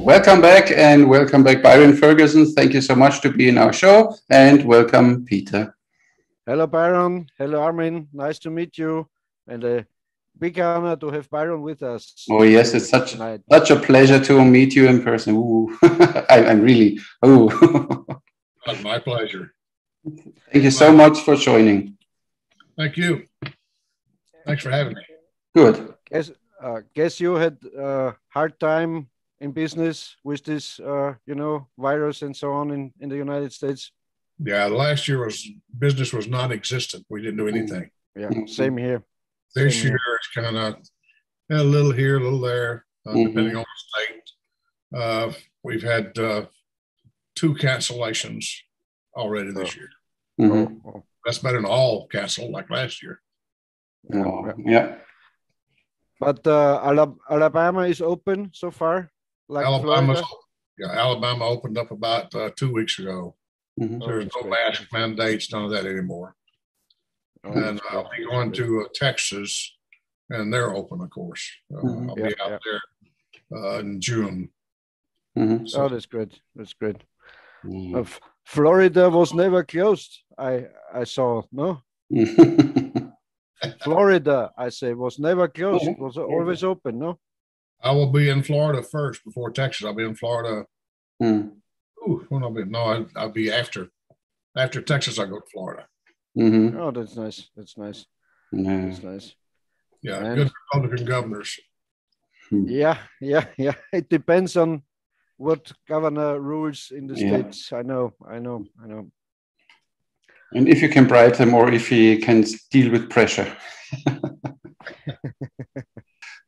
welcome back and welcome back, Byron Ferguson. Thank you so much to be in our show, and welcome, Peter. Hello, Byron. Hello, Armin. Nice to meet you, and a big honor to have Byron with us. Oh yes, it's such a pleasure to meet you in person. Ooh. I'm really. Ooh. My pleasure. Thank you so much for joining. Thank you. Thanks for having me. Good. Guess you had a hard time in business with this, virus and so on in the United States. Yeah, last year business was non-existent. We didn't do anything. Yeah, same here. This year it's kind of a little here, a little there, depending on the state. We've had 2 cancellations already this year. That's better than all canceled like last year. Yeah. But Alabama is open so far. Like Alabama opened up about 2 weeks ago. There's no mask mandates, none of that anymore. And I'll be going to Texas, and they're open, of course. I'll be out there in June. So that's great. That's great. Florida was never closed. I saw, no? Florida, I say, was never closed. It was always open, no? I will be in Florida first before Texas. I'll be in Florida. I'll be after Texas. I go to Florida. Oh, that's nice. That's nice. That's nice. Yeah, and good Republican governors. Yeah. It depends on what governor rules in the states. I know. And if you can bribe them, or if he can deal with pressure.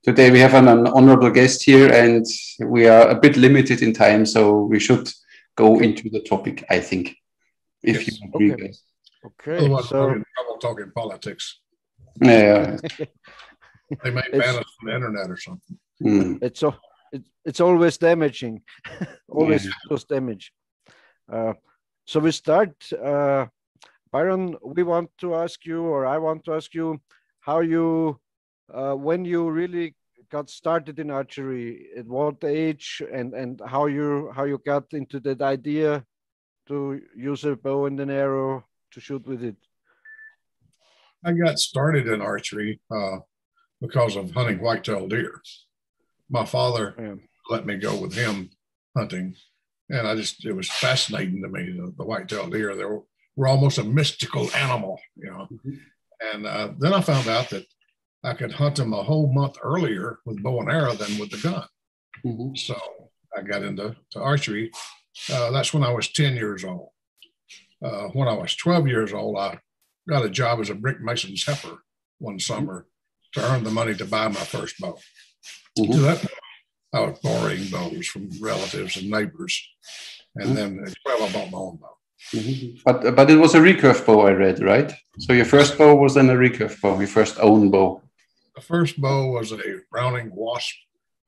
Today we have an honorable guest here, and we are a bit limited in time, so we should go into the topic, I think, if you agree. Okay. Otherwise, we're in trouble talking politics. Yeah. They may ban us from the internet or something. It's always damaging. Always cause damage. So we start. Byron, we want to ask you, or I want to ask you, how you, when you really got started in archery, at what age, and how you got into that idea to use a bow and an arrow to shoot with it. I got started in archery because of hunting whitetail deer. My father let me go with him hunting, and it was fascinating to me, the whitetail deer. They were almost a mystical animal, And then I found out that I could hunt them a whole month earlier with bow and arrow than with the gun. So I got into archery. That's when I was 10 years old. When I was 12 years old, I got a job as a brick mason's helper one summer to earn the money to buy my first bow. To that point, I was borrowing bows from relatives and neighbors. And then at 12, I bought my own bow. But it was a recurve bow, I read, right? So your first bow was then a recurve bow, your first own bow. The first bow was a Browning Wasp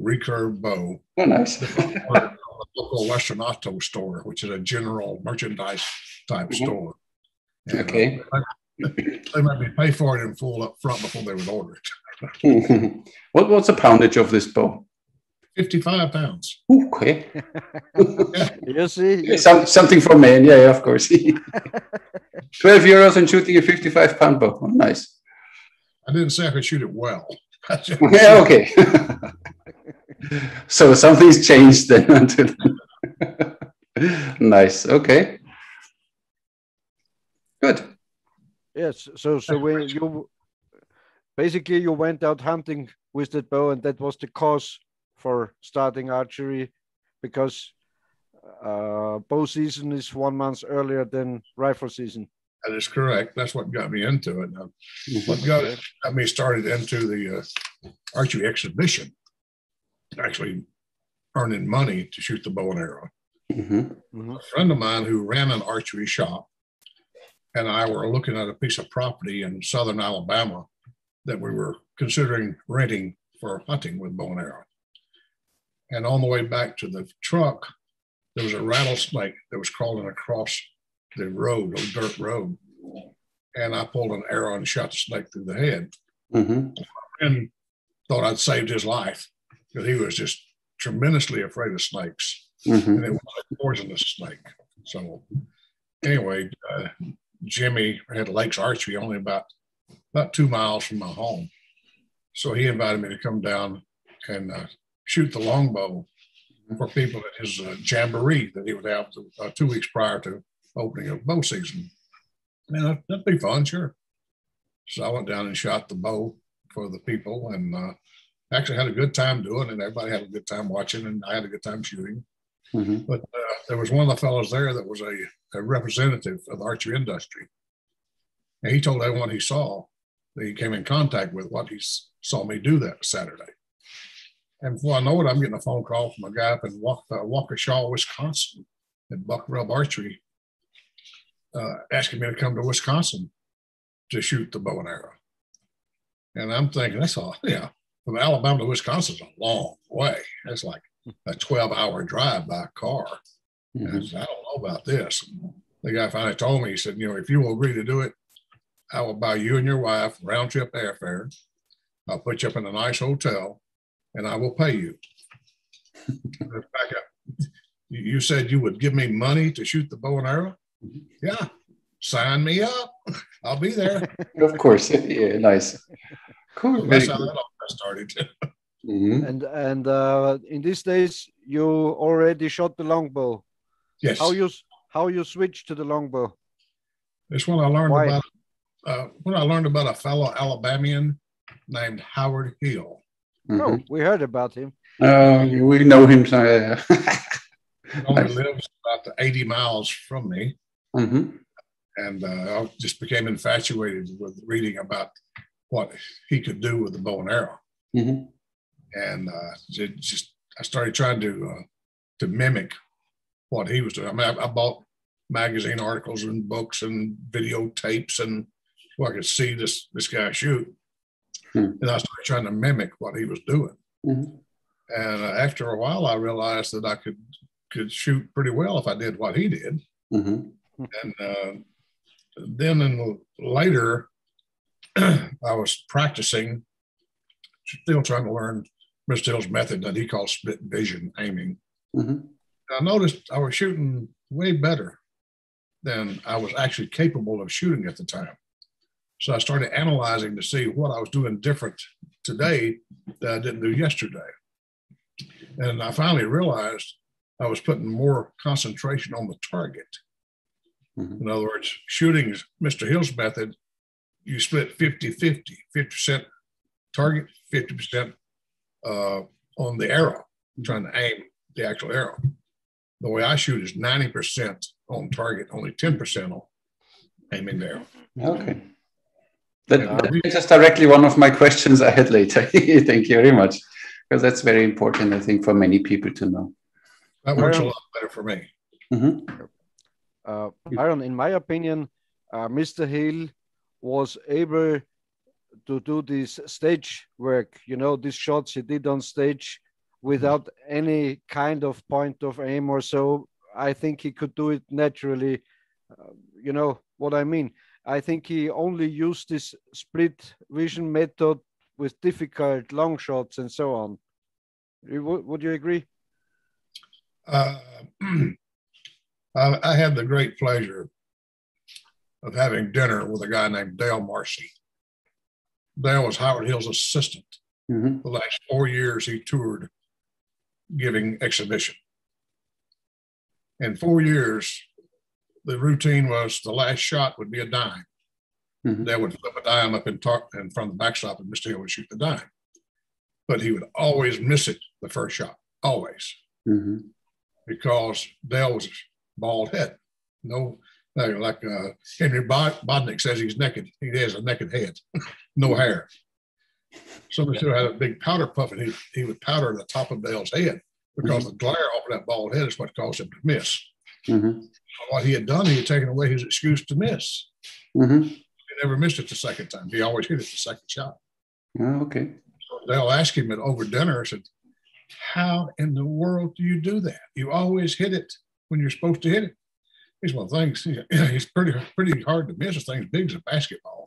recurve bow. Oh, nice. The local Western Auto store, which is a general merchandise type store. And, okay. They made me pay for it in full up front before they would order it. What's the poundage of this bow? 55 pounds. Okay. You see? Something for men, yeah, of course. 12 euros and shooting a 55-pound bow. Oh, nice. I didn't say I could shoot it well. Yeah, okay. So something's changed then until nice. Okay. Good. Yes. So when you basically you went out hunting with that bow, and that was the cause for starting archery, because bow season is 1 month earlier than rifle season. That is correct. That's what got me into it. What got me started into the archery exhibition, actually earning money to shoot the bow and arrow. A friend of mine who ran an archery shop and I were looking at a piece of property in southern Alabama that we were considering renting for hunting with bow and arrow. And on the way back to the truck, there was a rattlesnake that was crawling across the road, a dirt road. And I pulled an arrow and shot the snake through the head. And thought I'd saved his life, because he was just tremendously afraid of snakes, and it was a poisonous snake. So anyway, Jimmy had Lakes Archery only about 2 miles from my home. So he invited me to come down and shoot the longbow for people at his jamboree that he would have 2 weeks prior to opening of bow season. Man, that'd be fun, sure. So I went down and shot the bow for the people, and actually had a good time doing it. Everybody had a good time watching, and I had a good time shooting. But there was one of the fellows there that was a representative of the archery industry. And he told everyone he saw that he came in contact with what he saw me do that Saturday. And before I know it, I'm getting a phone call from a guy up in Waukesha, Wisconsin, at Buck Rub Archery, asking me to come to Wisconsin to shoot the bow and arrow. And I'm thinking, that's all, from Alabama to Wisconsin is a long way. That's like a 12-hour drive by car. And I said, I don't know about this. And the guy finally told me, he said, if you will agree to do it, I will buy you and your wife round trip airfare. I'll put you up in a nice hotel, and I will pay you. Back up. You said you would give me money to shoot the bow and arrow? Yeah. Sign me up. I'll be there. Of course. Yeah, nice. Cool. That's how that all started. And in these days, you already shot the longbow. Yes. How you switched to the longbow? It's when I learned about a fellow Alabamian named Howard Hill. Oh, we heard about him. We know him. He only lives about 80 miles from me. And I just became infatuated with reading about what he could do with the bow and arrow. And I started trying to mimic what he was doing. I mean, I bought magazine articles and books and videotapes, and so I could see this guy shoot. And I started trying to mimic what he was doing. And after a while, I realized that I could shoot pretty well if I did what he did. And then later, I was practicing, still trying to learn Mr. Hill's method that he calls split vision aiming. I noticed I was shooting way better than I was actually capable of shooting at the time. So I started analyzing to see what I was doing different today that I didn't do yesterday. And I finally realized I was putting more concentration on the target. In other words, shooting Mr. Hill's method, you split 50-50, 50% target, 50% on the arrow, trying to aim the actual arrow. The way I shoot is 90% on target, only 10% on aiming the arrow. Okay. That is directly one of my questions I had later. Thank you very much. Because that's very important, I think, for many people to know. That works a lot better for me. Byron, in my opinion, Mr. Hill was able to do this stage work, these shots he did on stage without any kind of point of aim or so. I think he could do it naturally. You know what I mean? I think he only used this split vision method with difficult long shots and so on. Would you agree? I had the great pleasure of having dinner with a guy named Dale Marcy. Dale was Howard Hill's assistant. The last 4 years he toured giving exhibition. In 4 years, the routine was the last shot would be a dime. They would flip a dime up in front of the backstop and Mr. Hill would shoot the dime. But he would always miss it the first shot, always. Because Dale was bald head. No, like Henry Bodnick says he's naked. He has a naked head, no hair. So Mr. Hill had a big powder puff, and he would powder the top of Dale's head because the glare off of that bald head is what caused him to miss. What he had done, he had taken away his excuse to miss. He never missed it the second time. He always hit it the second shot. Okay. So Dale asked him it over dinner. I said, "How in the world do you do that? You always hit it when you're supposed to hit it." He's one of the things. He's pretty hard to miss. This thing's big as a basketball.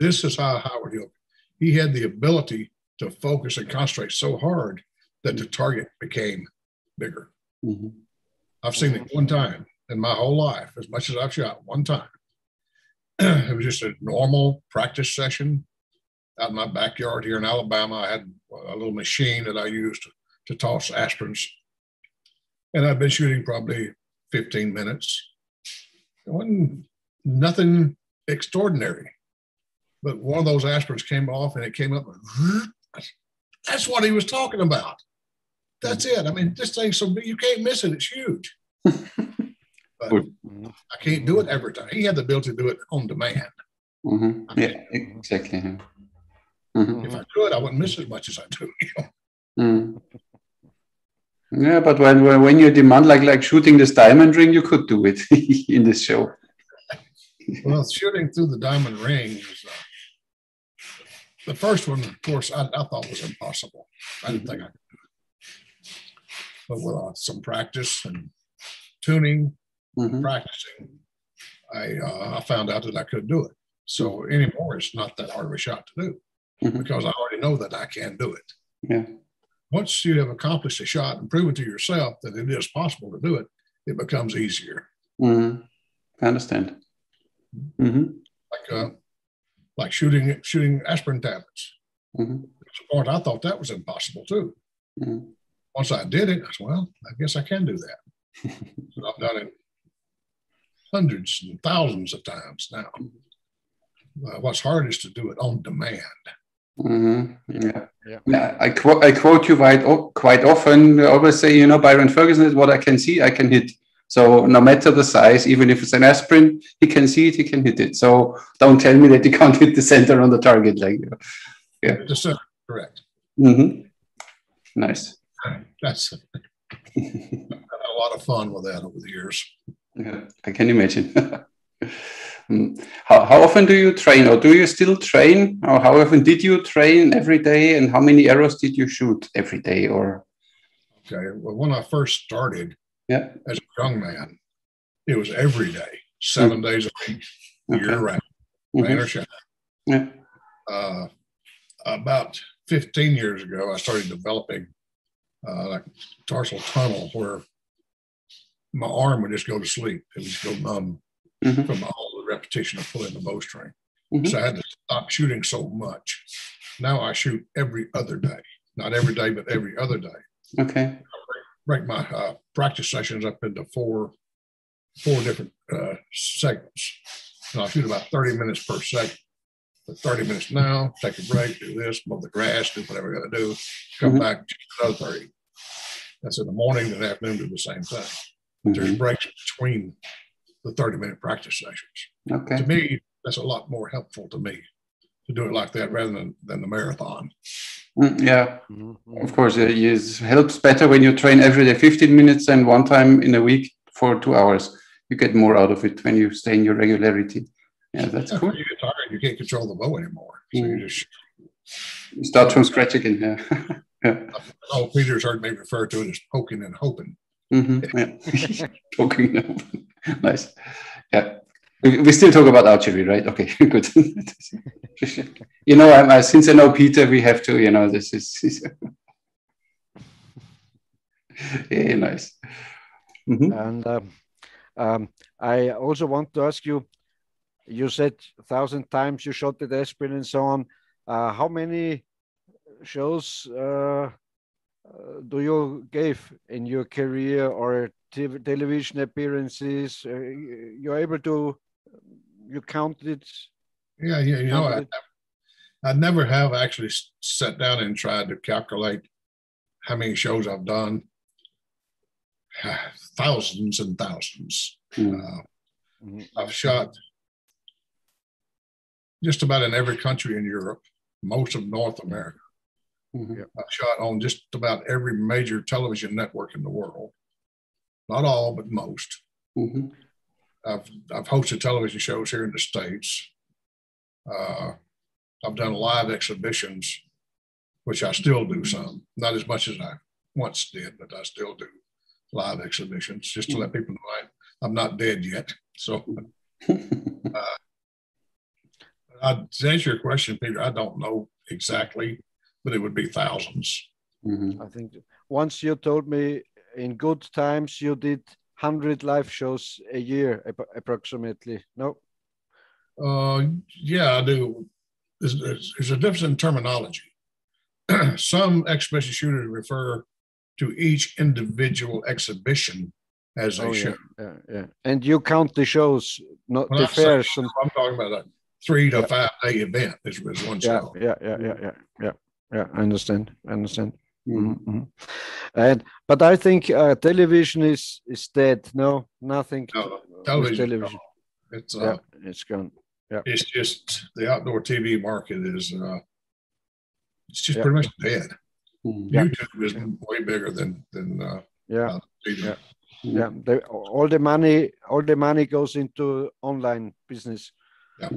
This is how Howard Hill. He had the ability to focus and concentrate so hard that the target became bigger. Mm-hmm. I've seen it one time in my whole life, as much as I've shot, one time. It was just a normal practice session out in my backyard here in Alabama. I had a little machine that I used to toss aspirins. And I've been shooting probably 15 minutes. It wasn't nothing extraordinary. But one of those aspirins came off and it came up. That's what he was talking about. That's it. I mean, this thing's so big, you can't miss it. It's huge. But I can't do it every time. He had the ability to do it on demand. Mm-hmm. Yeah, exactly. Mm-hmm. If I could, I wouldn't miss as much as I do. Mm. Yeah, but when you demand like shooting this diamond ring, you could do it in this show. Well, shooting through the diamond ring was the first one. Of course, I thought was impossible. I didn't think I could do it. But with some practice and tuning, practicing, I found out that I could do it. So anymore, it's not that hard of a shot to do because I already know that I can do it. Yeah. Once you have accomplished a shot and proven to yourself that it is possible to do it, it becomes easier. I understand. Like shooting aspirin tablets. At the point, I thought that was impossible too. Once I did it, I said, well, I guess I can do that. So I've done it hundreds and thousands of times now. What's hard is to do it on demand. Yeah. I quote you quite often. I always say, Byron Ferguson is what I can see, I can hit. So no matter the size, even if it's an aspirin, he can see it, he can hit it. So don't tell me that he can't hit the center on the target. The center, correct. Nice. I've had a lot of fun with that over the years. Yeah, I can imagine. How often do you train, or do you still train? Or how often did you train every day, and how many arrows did you shoot every day? Or okay, well, when I first started as a young man, it was every day, 7 days a week, year round, rain or shine. Yeah. About 15 years ago, I started developing like tarsal tunnel where my arm would just go to sleep. It would just go numb from all the repetition of pulling the bowstring. So I had to stop shooting so much. Now I shoot every other day. Not every day, but every other day. Okay. I break my practice sessions up into four different segments. And I'll shoot about 30 minutes per segment. But 30 minutes now, take a break, do this, mow the grass, do whatever I got to do, come back, another 30. That's in the morning and the afternoon, do the same thing. There's breaks between the 30-minute practice sessions. Okay. To me, that's a lot more helpful to me to do it like that rather than the marathon. Yeah, of course. It helps better when you train every day 15 minutes and one time in a week for 2 hours. You get more out of it when you stay in your regularity. Yeah, that's cool. When you get tired, you can't control the bow anymore. So you just start from scratch again. Yeah. Oh, Peter's heard me refer to it as poking and hoping. Yeah. Poking and hoping. Nice. Yeah. We still talk about archery, right? Okay, good. Since I know Peter, we have to, this is yeah, nice. And I also want to ask you, you said 1,000 times you shot the aspirin and so on. How many shows do you give in your career, or television appearances? You're able to, you counted it? Yeah. I never have actually sat down and tried to calculate how many shows I've done. Thousands and thousands. I've shot just about in every country in Europe, most of North America. I've shot on just about every major television network in the world. Not all, but most. I've hosted television shows here in the States. I've done live exhibitions, which I still do some. Not as much as I once did, but I still do live exhibitions just to let people know I'm not dead yet. So to answer your question, Peter, I don't know exactly, but it would be thousands. I think once you told me in good times you did 100 live shows a year, approximately. No? Yeah, I do. There's a difference in terminology. Some exhibition shooters refer to each individual exhibition as a show. Yeah. And you count the shows, not when the fairs. I'm talking about a 3 to 5 day event is one show. Yeah. I understand. Mm-hmm. But I think television is dead. No, nothing. No, television. It's gone. Yeah. It's just the outdoor TV market is it's just pretty much dead. YouTube is way bigger than TV. Yeah. All the money goes into online business. Yeah.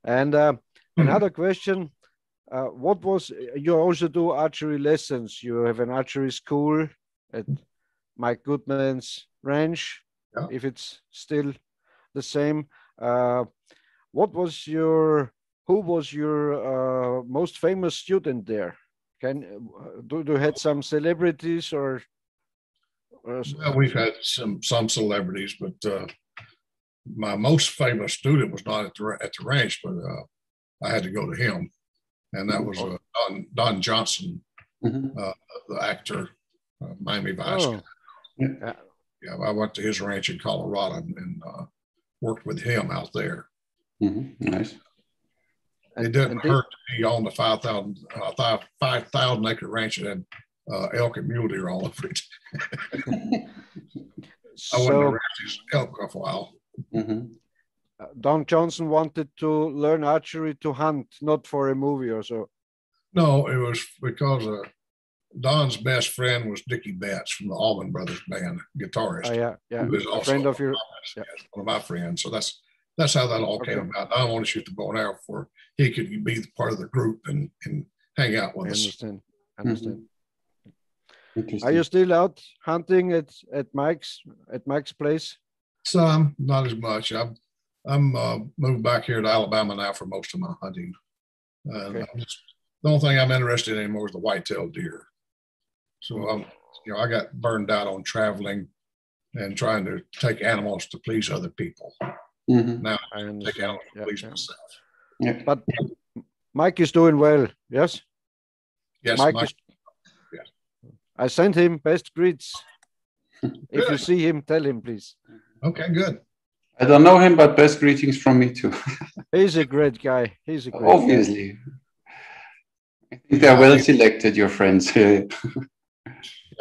And another question. You also do archery lessons. You have an archery school at Mike Goodman's ranch, if it's still the same. Who was your most famous student there? Do you had some celebrities or? Well, we've had some celebrities, but my most famous student was not at the ranch, but I had to go to him. And that was Don Johnson, the actor, Miami Vice. Yeah, I went to his ranch in Colorado and worked with him out there. Nice. It didn't hurt to be on the 5,000 acre ranch that had elk and mule deer all over it. I went to ranch elk for a while. Don Johnson wanted to learn archery to hunt, not for a movie or so. No, it was because Don's best friend was Dickie Betts from the Allman Brothers Band, guitarist. Yeah. Who was also friend of your, one of my friends. So that's how that all came about. Don wanted to shoot the bow and arrow for he could be part of the group and hang out with us. Understand. Are you still out hunting at Mike's place? Some, not as much. I'm moved back here to Alabama now for most of my hunting. The only thing I'm interested in anymore is the whitetail deer. So I got burned out on traveling and trying to take animals to please other people. Now I take animals to please myself. Yeah. But Mike is doing well, yes? Yes, Mike is. Yes. I sent him best greets. If you see him, tell him, please. Okay, good. I don't know him, but best greetings from me too. He's a great guy. Obviously. I think they're well selected, your friends.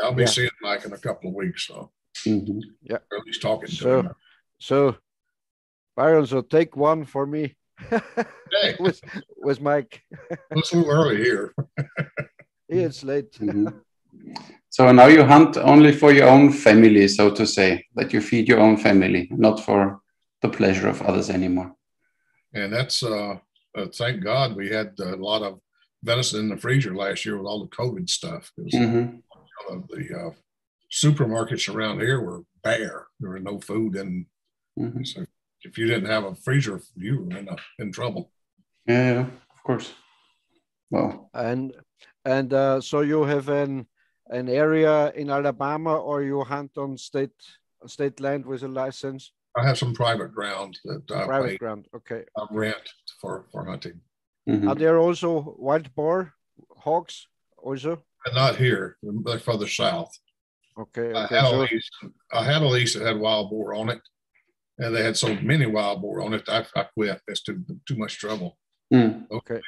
I'll be seeing Mike in a couple of weeks, so or at least talking to him. So, Byron, so take one for me with Mike. It's a little early here. It's late. So now you hunt only for your own family, so to say, that you feed your own family, not for the pleasure of others anymore. And that's, thank God we had a lot of venison in the freezer last year with all the COVID stuff. The supermarkets around here were bare. There was no food. And so if you didn't have a freezer, you were in trouble. Yeah, of course. Well, and so you have an area in Alabama, or you hunt on state land with a license? I have some private ground that I rent for hunting. Are there also wild boar hogs also? Not here. They're further south. Okay. I had a lease that had wild boar on it, and they had so many wild boar on it. I quit. That's too much trouble. Okay.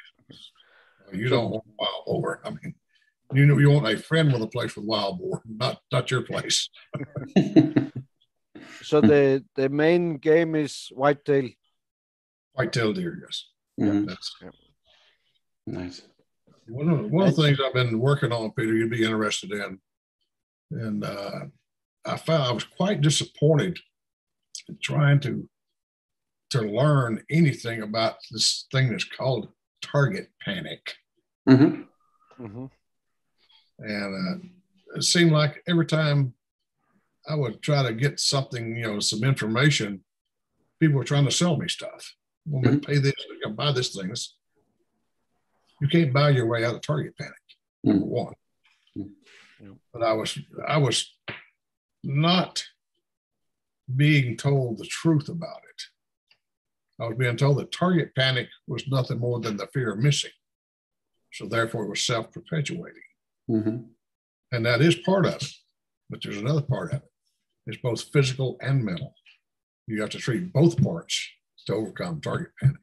You don't want wild boar. I mean, you want a friend with a place with wild boar, not your place. So the main game is whitetail. Whitetail deer, yes. Nice. One of the things I've been working on, Peter, you'd be interested in, and I found I was quite disappointed in trying to learn anything about this thing that's called target panic. And it seemed like every time I would try to get something, some information, people were trying to sell me stuff. Well, pay this, buy this thing. You can't buy your way out of target panic. number one. But I was not being told the truth about it. I was being told that target panic was nothing more than the fear of missing. So therefore it was self-perpetuating. And that is part of it. But there's another part of it. It's both physical and mental. You have to treat both parts to overcome target panic.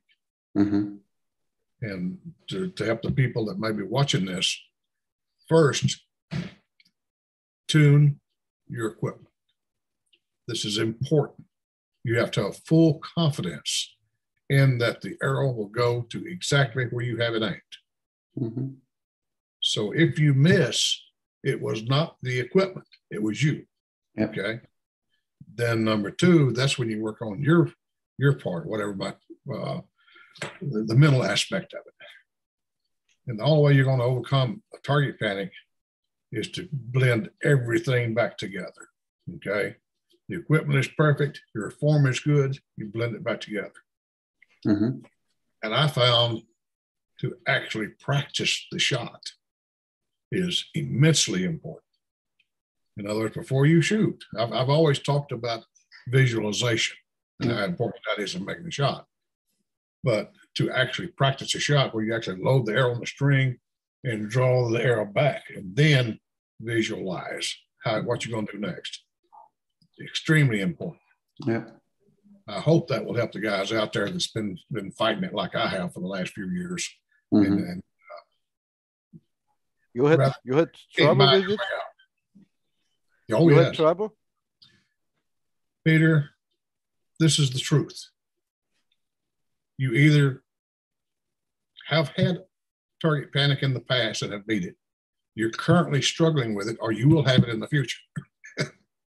And to help the people that may be watching this, first, tune your equipment. This is important. You have to have full confidence in that the arrow will go to exactly where you have it aimed. So if you miss, it was not the equipment, it was you. Okay. Then number two, that's when you work on your part, whatever, the mental aspect of it. And the only way you're going to overcome a target panic is to blend everything back together. Okay. The equipment is perfect. Your form is good. You blend it back together. And I found to actually practice the shot is immensely important. In other words, before you shoot, I've always talked about visualization and how important that is in making the shot. But to actually practice a shot where you actually load the arrow on the string and draw the arrow back and then visualize what you're going to do next. Extremely important. I hope that will help the guys out there that's been fighting it like I have for the last few years. And you had trouble with it? You had trouble? Peter, this is the truth. You either have had target panic in the past and have beat it, you're currently struggling with it, or you will have it in the future.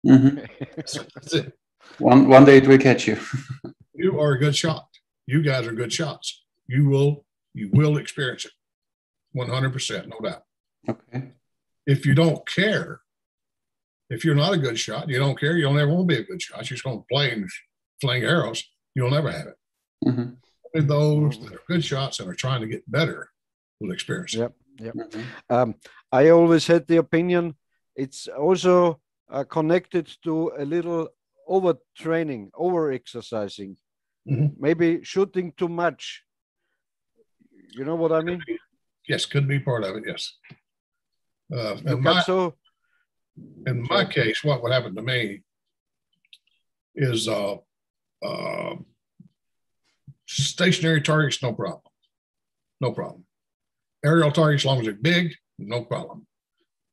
That's it. One day it will catch you. You are a good shot. You guys are good shots. You will experience it. 100%, no doubt. Okay. If you don't care, if you're not a good shot, you don't care, you'll never want to be a good shot. You're just going to play and fling arrows. You'll never have it. Only those that are good shots and are trying to get better will experience it. I always had the opinion it's also connected to a little overtraining, over-exercising, maybe shooting too much. You know what I mean? Yes, could be part of it, yes. In my case, what would happen to me is stationary targets, no problem. No problem. Aerial targets, as long as they're big, no problem.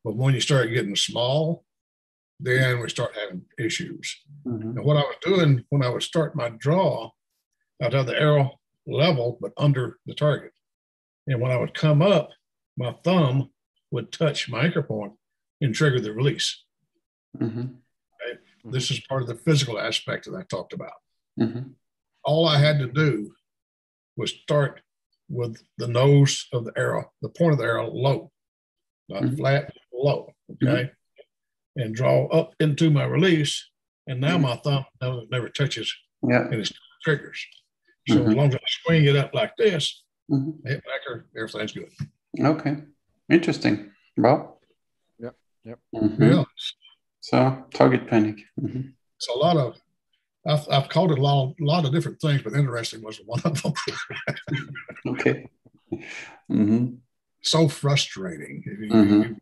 But when you start getting small, then we start having issues. And what I was doing when I would start my draw, I'd have the arrow level, but under the target. And when I would come up, my thumb would touch my anchor point and trigger the release. Okay? This is part of the physical aspect that I talked about. All I had to do was start with the nose of the arrow, the point of the arrow low, not flat, low, okay? And draw up into my release. And now my thumb never touches and it triggers. So as long as I swing it up like this, hit backer, everything's good. Okay. Interesting. Well. Yeah. So target panic. It's a lot of, I've called it a lot of different things, but interesting was one of them. Okay. So frustrating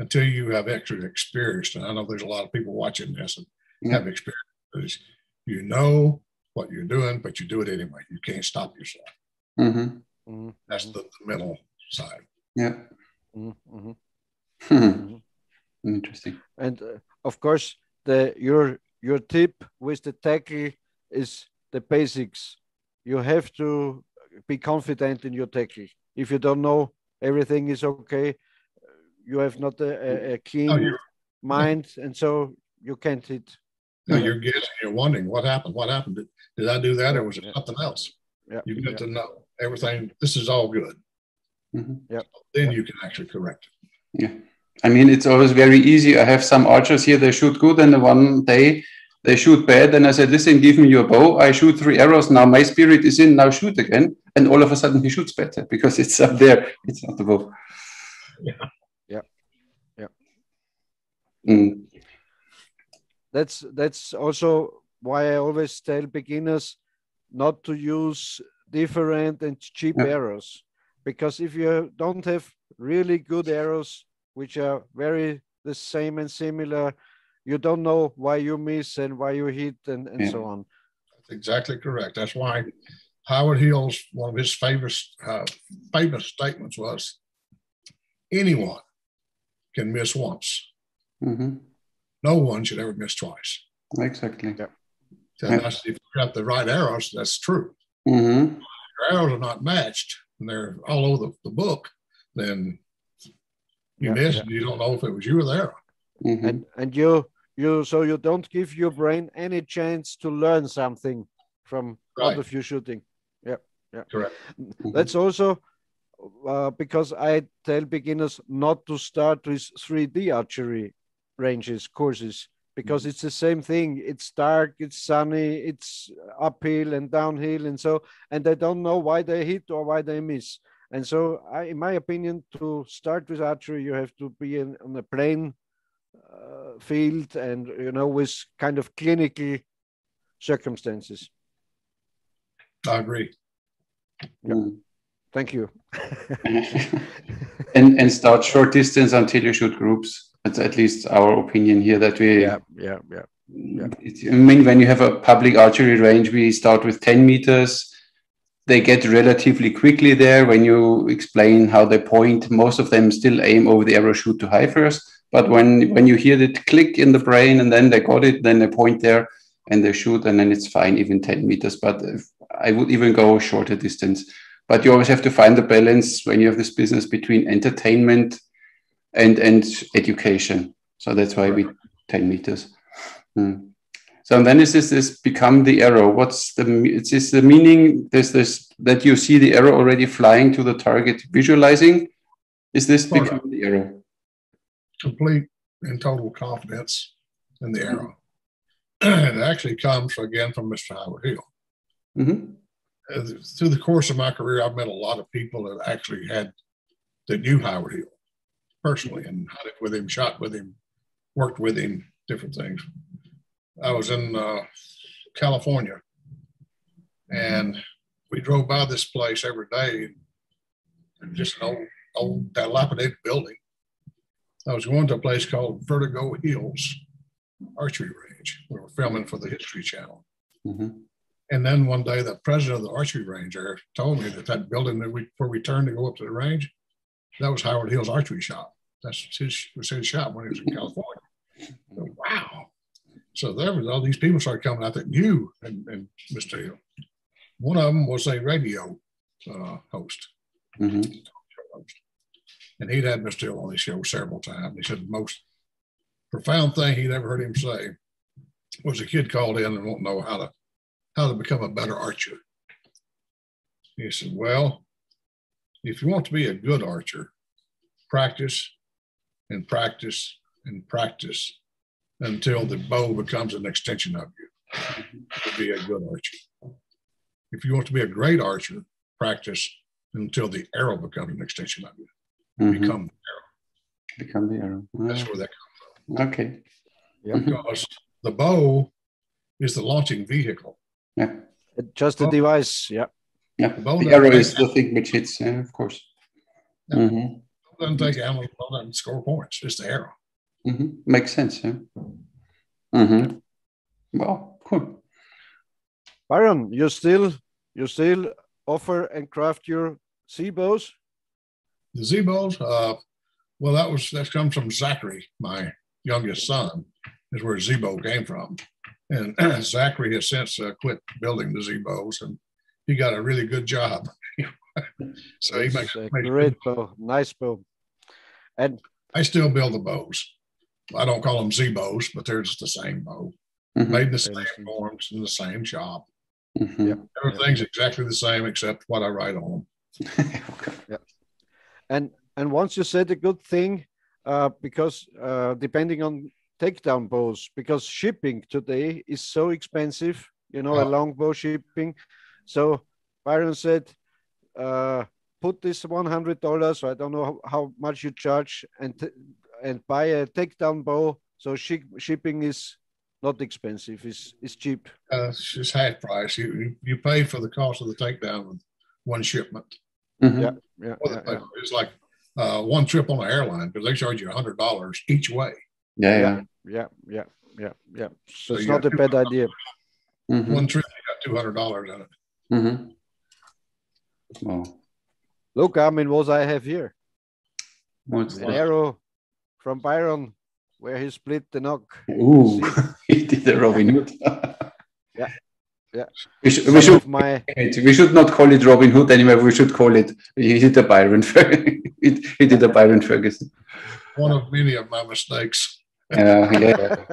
until you have actually experienced. And I know there's a lot of people watching this and have experience. You know what you're doing, but you do it anyway. You can't stop yourself. That's the mental side. Yeah. Interesting. And of course, your tip with the tackle is the basics. You have to be confident in your tackle. If you don't know everything is okay, you have not a keen mind, and so you can't hit. No, you're guessing. You're wondering what happened. What happened? Did I do that, or was it something else? You get to know everything. This is all good. Then you can actually correct it. Yeah. I mean, it's always very easy. I have some archers here, they shoot good, and one day they shoot bad. And I said, listen, give me your bow. I shoot 3 arrows. Now my spirit is in, now shoot again. And all of a sudden he shoots better because it's up there. It's not the bow. Mm. That's also why I always tell beginners not to use different and cheap arrows, because if you don't have really good arrows which are very the same and similar, you don't know why you miss and why you hit and so on. That's exactly correct. That's why Howard Hill's, one of his famous statements was, anyone can miss once. Mm-hmm. No one should ever miss twice. Exactly. Yep. So if you've got the right arrows, that's true. Mm-hmm. If your arrows are not matched and they're all over the book, then you miss and you don't know if it was you or the arrow. Mm-hmm. And you don't give your brain any chance to learn something from out of your shooting. Yeah. Correct. That's also because I tell beginners not to start with 3D archery ranges, courses, because it's the same thing. It's dark, it's sunny, it's uphill and downhill, and they don't know why they hit or why they miss. And so, in my opinion, to start with archery, you have to be on a plain field and with kind of clinical circumstances. I agree. Mm. Thank you. and start short distance until you shoot groups. That's at least our opinion here. That we. Yeah. I mean, when you have a public archery range, we start with 10 meters. They get relatively quickly there. When you explain how they point, most of them still aim over the arrow, shoot to high first. But when you hear it click in the brain and then they got it, then they point there and they shoot, and then it's fine, even 10 meters. But I would even go shorter distance. But you always have to find the balance when you have this business between entertainment and education. So that's why we 10 meters. So then is this become the arrow? What's the meaning? This that you see the arrow already flying to the target, visualizing. Is this become the arrow? Complete and total confidence in the arrow. It actually comes again from Mr. Howard Hill. Mm-hmm. Through the course of my career, I've met a lot of people that knew Howard Hill personally and hunted with him, shot with him, worked with him, different things. I was in California, and we drove by this place every day, and just an old dilapidated building. I was going to a place called Vertigo Hills Archery Range. We were filming for the History Channel. Mm-hmm. And then one day, the president of the archery range there told me that building where we turned to go up to the range, that was Howard Hill's archery shop. Was his shop when he was in California. So, wow. So there was all these people started coming out that knew and Mr. Hill. One of them was a radio host. Mm-hmm. And he'd had Mr. Hill on his show several times. He said the most profound thing he'd ever heard him say was a kid called in and won't know how to become a better archer. He said, well, if you want to be a good archer, practice and practice and practice until the bow becomes an extension of you to be a good archer. If you want to be a great archer, practice until the arrow becomes an extension of you. Mm-hmm. Become the arrow. Become the arrow. That's where that comes from. Okay. Because the bow is the launching vehicle. Yeah. Just a device. Yeah. Yeah. The arrow is the thing which hits, of course. Yeah. Mm-hmm. Doesn't take ammo, doesn't score points, just the arrow. Mm-hmm. Makes sense, yeah. Mm-hmm. Well, cool. Byron, you still offer and craft your Z-bows? The Z-bows, well, that comes from Zachary, my youngest son, is where Z-bow came from. And Zachary has since quit building the Z-bows, and he got a really good job. So he makes a great bow, nice bow. And I still build the bows. I don't call them Z-bows, but they're just the same bow, made in the same forms in the same shop. Mm-hmm. Yeah. Everything's exactly the same except what I write on them. Okay. Yeah. And once you said a good thing, because depending on takedown bows, because shipping today is so expensive, a longbow shipping. So Byron said, put this $100, so I don't know how much you charge, and buy a takedown bow So shipping is not expensive. It's cheap. It's just half price. You pay for the cost of the takedown with one shipment. Yeah. It's like one trip on an airline because they charge you $100 each way. Yeah. So it's not a bad idea. One trip, you got $200 in it. Wow. Look, Armin, what I have here. What's An arrow from Byron where he split the knock. Ooh, he did a Robin Hood. Yeah. We should not call it Robin Hood anymore. We should call it he did a Byron. He did a Byron Ferguson. One of many of my mistakes. Yeah.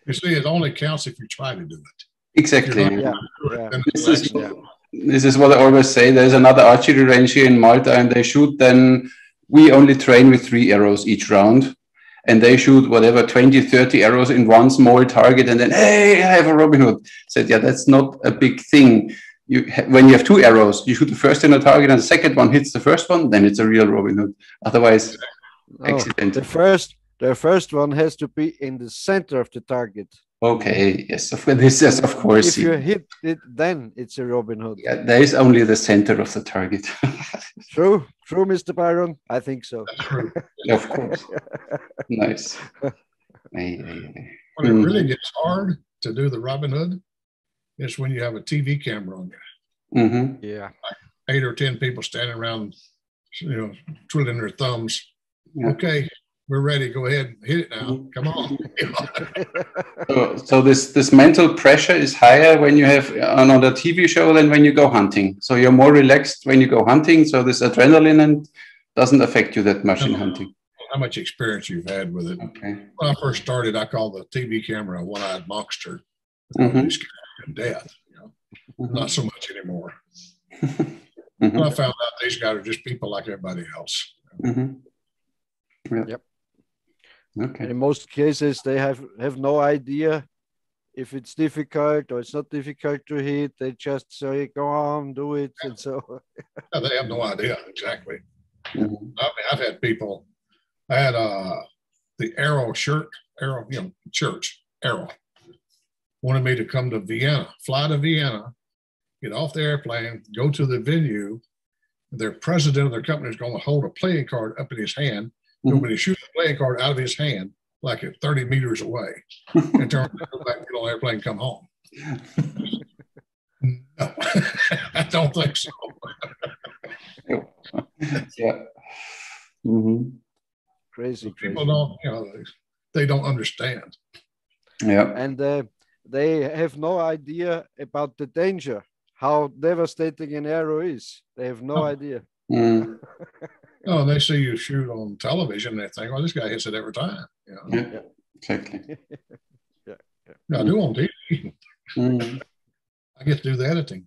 You see, it only counts if you try to do it. Exactly. This is what I always say. There's another archery range here in Malta, and they shoot. Then we only train with 3 arrows each round, and they shoot whatever 20, 30 arrows in one small target, and then hey, I have a Robin Hood. Said, yeah, that's not a big thing. When you have 2 arrows, you shoot the first in a target, and the second one hits the first one, then it's a real Robin Hood. Otherwise, accident. The first one has to be in the center of the target. Okay, yes, of course. If you hit it, then it's a Robin Hood. Yeah, there is only the center of the target. True, Mr. Byron. I think so. That's true. Of course. Nice. When it really gets hard to do the Robin Hood, it's when you have a TV camera on you. Yeah. Like 8 or 10 people standing around, twiddling their thumbs. Yeah. Okay, we're ready. Go ahead and hit it now. Come on. So this mental pressure is higher when you have on a TV show than when you go hunting. So you're more relaxed when you go hunting. So this adrenaline and doesn't affect you that much in hunting. How much experience you've had with it. Okay. When I first started, I called the TV camera a one-eyed monster. It's scared to death. Not so much anymore. But I found out these guys are just people like everybody else. Yep. Okay. In most cases, they have no idea if it's difficult or it's not difficult to hit. They just say, "Go on, do it," and so. Yeah, they have no idea exactly. I mean, I've had people. I had the church Arrow wanted me to come to Vienna, fly to Vienna, get off the airplane, go to the venue. Their president of their company is going to hold a playing card up in his hand. When he shoots the playing card out of his hand, like at 30 meters away, and turn around, go back, get on the airplane, and come home. No, I don't think so. Yeah. Crazy. People don't, they don't understand. Yeah. And they have no idea about the danger, how devastating an arrow is. They have no idea. No, and they see you shoot on television and they think, "Oh, this guy hits it every time." Yeah, exactly. I do on TV. I get to do the editing.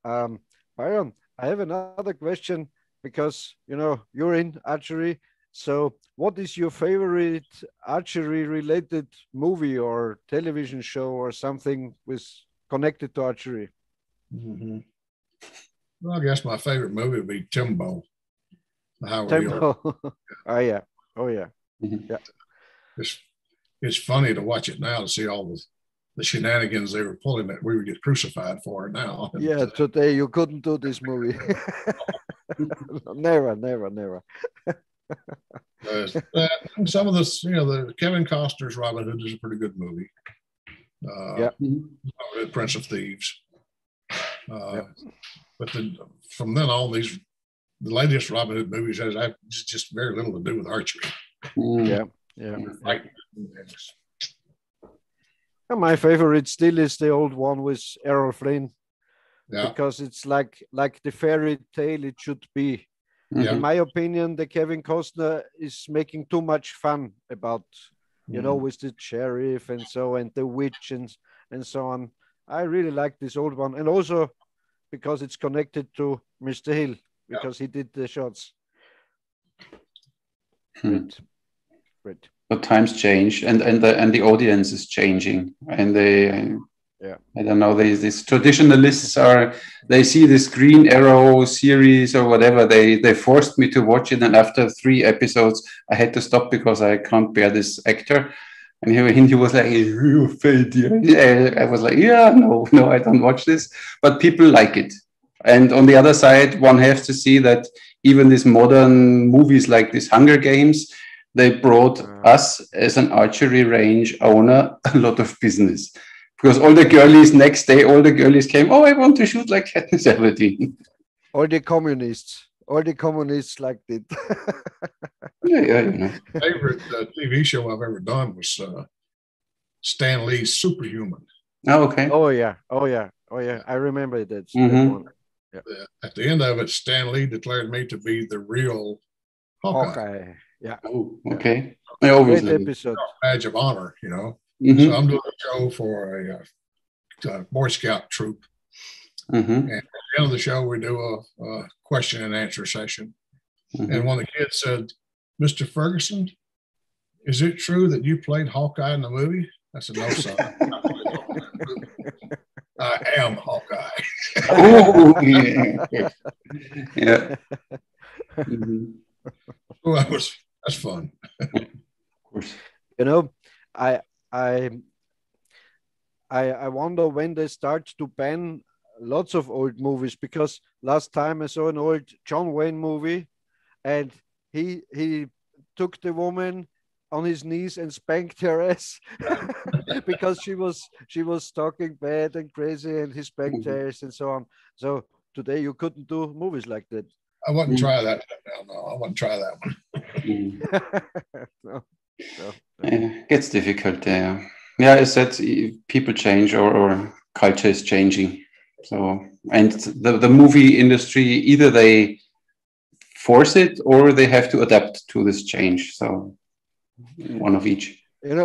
Byron, I have another question because you're in archery. So, what is your favorite archery-related movie or television show or something connected to archery? Well, I guess my favorite movie would be Timbo. Timbo. Oh yeah. Yeah. It's funny to watch it now to see all the shenanigans they were pulling that we would get crucified for now. Yeah, today you couldn't do this movie. Never. Some of the Kevin Costner's Robin Hood is a pretty good movie. Prince of Thieves. But from then on, the latest Robin Hood movies has just very little to do with archery. Yeah. And my favorite still is the old one with Errol Flynn, because it's like the fairy tale it should be. In my opinion, the Kevin Costner is making too much fun about, with the sheriff and the witch and so on. I really like this old one, and also because it's connected to Mr. Hill, because he did the shots. Great. But times change, and the audience is changing, and I don't know. These traditionalists they see this Green Arrow series or whatever. They forced me to watch it, and after 3 episodes, I had to stop because I can't bear this actor. And he was like, "You failure." Yeah, I was like, "Yeah, no, I don't watch this." But people like it. And on the other side, one has to see that even these modern movies like these Hunger Games, they brought us as an archery range owner a lot of business. Because all the girlies next day, all the girlies came, "Oh, I want to shoot like Katniss Everdeen." All the communists liked it. Yeah. Favorite TV show I've ever done was Stan Lee's Superhuman. Oh, okay. Oh yeah. I remember that, Mm-hmm. that one. Yeah. At the end of it, Stan Lee declared me to be the real Hawkeye. Yeah. Oh, okay. Obviously. Great episode. Badge of honor, you know. Mm-hmm. So I'm doing a show for a Boy Scout troop. Mm-hmm. And at the end of the show, we do a question and answer session. Mm-hmm. And one of the kids said, "Mr. Ferguson, is it true that you played Hawkeye in the movie?" I said, "No, son. I am Hawkeye." Oh, yeah. Yeah. Mm-hmm. Oh, that's fun. Of course. You know, I wonder when they start to ban lots of old movies, because last time I saw an old John Wayne movie, and he took the woman on his knees and spanked her ass because she was talking bad and crazy, and he spanked her ass and so on. So today you couldn't do movies like that. I wouldn't try that. No, I wouldn't try that one. No. Yeah, it gets difficult. Yeah, it's that people change or culture is changing. So, and the movie industry, either they force it or they have to adapt to this change. So, one of each. You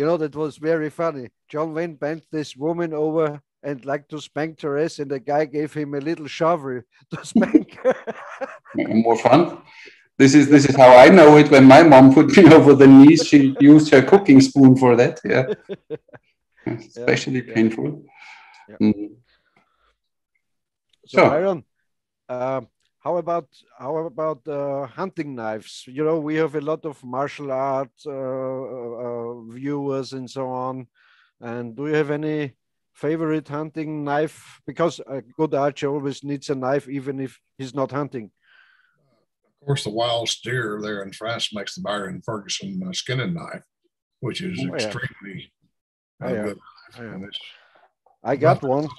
know that was very funny. John Wayne bent this woman over and like to spank her ass, and the guy gave him a little shovel to spank her. More fun. This is how I know it. When my mom put me over the knees, she used her cooking spoon for that. Yeah, especially painful. Yeah. Mm. So, Byron, how about hunting knives? You know, we have a lot of martial arts viewers and so on. And do you have any favorite hunting knife? Because a good archer always needs a knife, even if he's not hunting. Of course, the wild steer there in France makes the Byron Ferguson skinning knife, which is extremely good. I got one.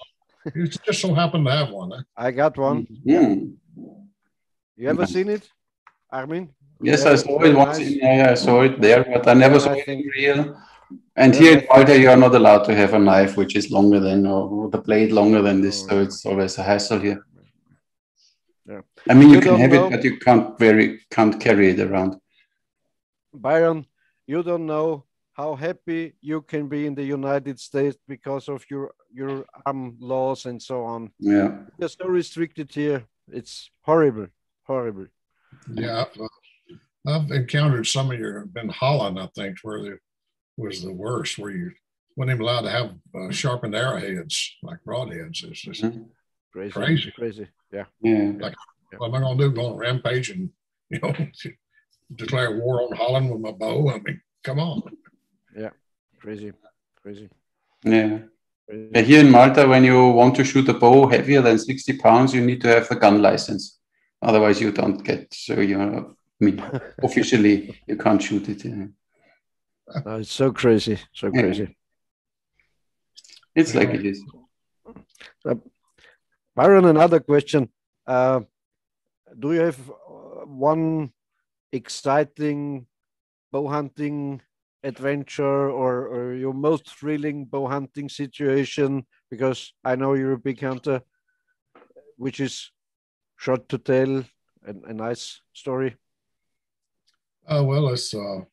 You just so happen to have one. Eh? I got one. Mm. You ever seen it, Armin? Yes, I saw it once. I saw it there, but I never saw it in real. And here in Malta, you are not allowed to have a knife which is longer than, or the blade longer than this. So it's always a hassle here. Yeah. I mean, you can have it, but you can't carry it around. Byron, you don't know how happy you can be in the United States because of your arm laws and so on. Yeah, you're so restricted here. It's horrible. Yeah, I've encountered some of your in Holland, I think, where it was the worst, where you weren't even allowed to have sharpened arrowheads like broadheads. It's just crazy. Yeah. Like, what am I going to do? Go on a rampage and declare war on Holland with my bow? I mean, come on. Yeah, crazy. Yeah. Here in Malta, when you want to shoot a bow heavier than 60 pounds, you need to have a gun license. Otherwise, you don't get. So officially, you can't shoot it. No, it's so crazy. It's like it is. Byron, another question. Do you have one exciting bow hunting adventure or your most thrilling bow hunting situation? Because I know you're a big hunter, which is short to tell, a nice story. Well, it's one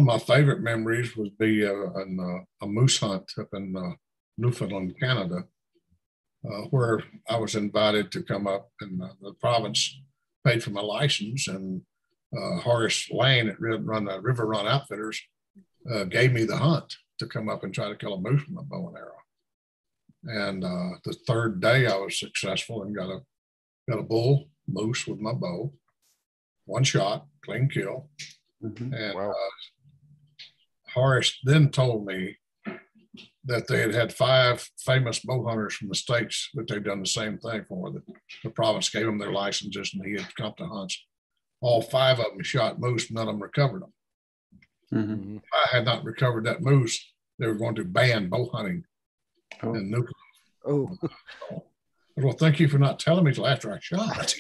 of my favorite memories would be a moose hunt up in Newfoundland, Canada, where I was invited to come up, and the province paid for my license, and Horace Lane at River Run Outfitters gave me the hunt. to come up and try to kill a moose with a bow and arrow. And the third day I was successful and got a bull moose with my bow, one shot, clean kill. And Wow. Horace then told me that they had 5 famous bow hunters from the States that they'd done the same thing for. That the province gave them their licenses and he had come to hunts. All 5 of them shot moose, none of them recovered them. If I had not recovered that moose, they were going to ban bow hunting in New. Oh. Well, thank you for not telling me till after I shot.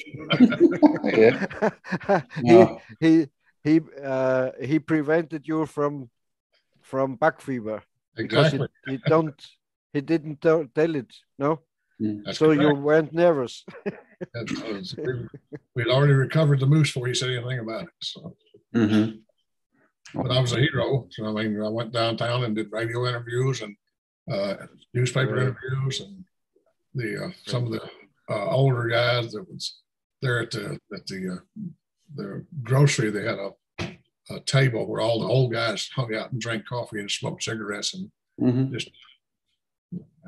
He prevented you from buck fever. Exactly. Because he didn't tell it, no? That's so correct. You weren't nervous. We'd already recovered the moose before he said anything about it. So. But I was a hero. So, I mean, I went downtown and did radio interviews and newspaper interviews, and some of the older guys that was there at the grocery. They had a table where all the old guys hung out and drank coffee and smoked cigarettes and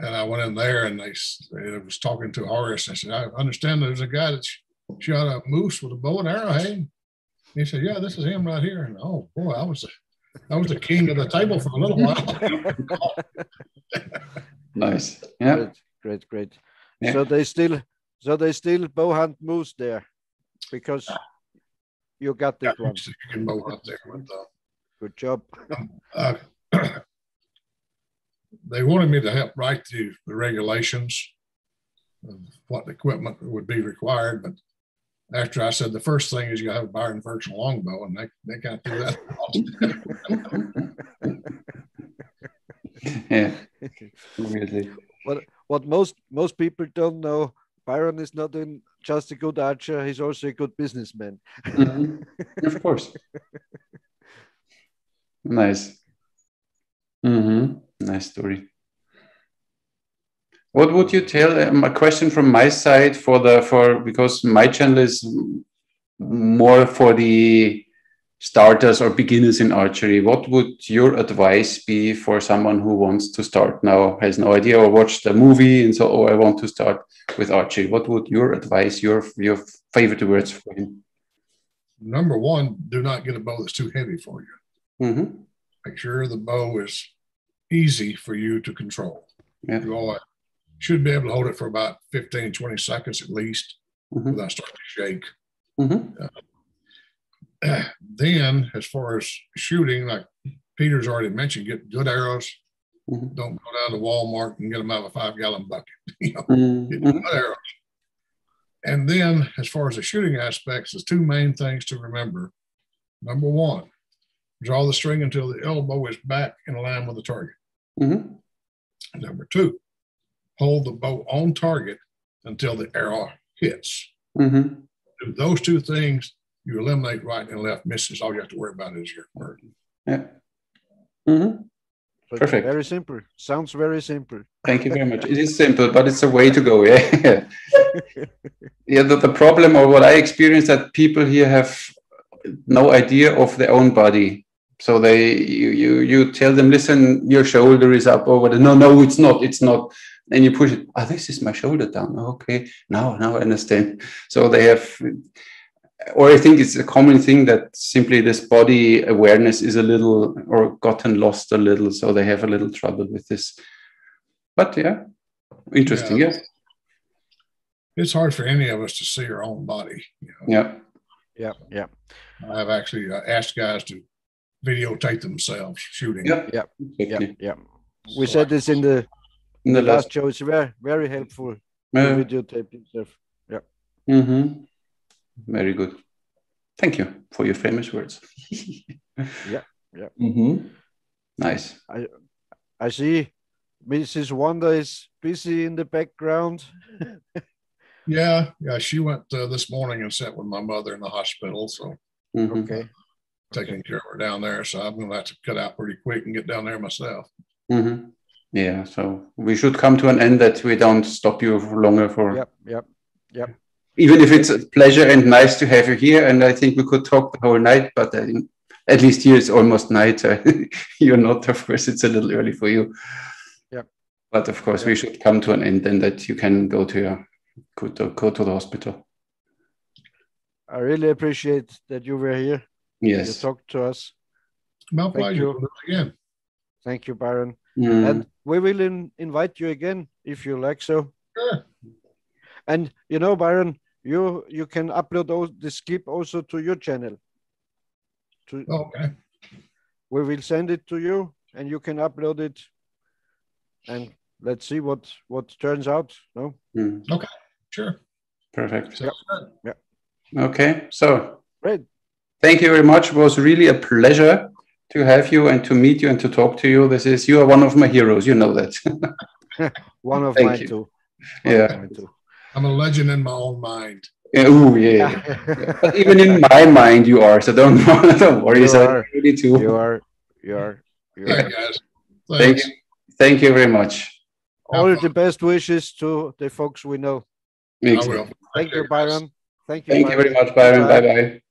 and I went in there and they was talking to Horace. I said, I understand there's a guy that shot a moose with a bow and arrow. Hey, he said, yeah, this is him right here. And oh boy, I was the king of the table for a little while. Nice. Yeah. Great. Yeah. So they still bow hunt moose there because you got that one. You can bow hunt there. Good job. They wanted me to help write the regulations of what equipment would be required, but after I said the first thing is you have a Byron Ferguson longbow, and they can't do that. Yeah, really. What most people don't know, Byron is not just a good archer; he's also a good businessman. Of course. Nice. Nice story. What would you tell? A question from my side because my channel is more for the starters or beginners in archery. What would your advice be for someone who wants to start now, has no idea, or watched a movie and so, I want to start with archery? What would your advice, your favorite words for him? Number one, do not get a bow that's too heavy for you. Make sure the bow is easy for you to control. Yeah. You should be able to hold it for about 15, 20 seconds at least without starting to shake. Then, as far as shooting, like Peter's already mentioned, get good arrows. Don't go down to Walmart and get them out of a 5-gallon bucket. Get good arrows. And then, as far as the shooting aspects, there's 2 main things to remember. Number one, draw the string until the elbow is back in line with the target. Number 2, hold the bow on target until the arrow hits. Do those 2 things, you eliminate right and left misses. All you have to worry about is your burden. Yeah. Perfect. Very simple. Sounds very simple. Thank you very much. It is simple, but it's a way to go. Yeah. Yeah. The problem, or what I experienced, that people here have no idea of their own body. So you tell them, listen, your shoulder is up over the, no, it's not. And you push it. Oh, this is my shoulder down. Okay, now I understand. So they have, or I think it's a common thing that simply this body awareness is a little, or gotten lost a little. So they have a little trouble with this. But yeah, interesting. Yeah. It's hard for any of us to see our own body. You know? Yeah. I've actually asked guys to videotape themselves shooting. Yeah. We said this in the last show. It's very, very helpful to videotape yourself. Yeah. Very good. Thank you for your famous words. Yeah. Nice. I see Mrs. Wanda is busy in the background. Yeah. She went this morning and sat with my mother in the hospital. So okay, taking care of her down there. So I'm going to have to cut out pretty quick and get down there myself. Yeah. So we should come to an end that we don't stop you for longer for. Yep. Even if it's a pleasure and nice to have you here, and I think we could talk the whole night, but at least here it's almost night. You're not, of course, it's a little early for you. Yeah. But of course, we should come to an end and that you can go to the hospital. I really appreciate that you were here. Yes. You talked to us. My pleasure. Again. Thank you, Byron. And we will invite you again if you like so. Sure. And you know, Byron, you can upload this clip also to your channel. Okay. We will send it to you and you can upload it. And let's see what turns out. No? Okay. Sure. Perfect. Yeah. Okay. So great. Thank you very much. It was really a pleasure to have you and to meet you and to talk to you. You are one of my heroes. You know that. One of mine too. Yeah. I'm a legend in my own mind. Oh yeah. But even in my mind, you are. So don't worry. You are. Hey guys. Thank you. Thank you very much. All the best wishes to the folks we know. I will. Thank you, Byron. Thank you. Thank you very much, Byron. Bye bye.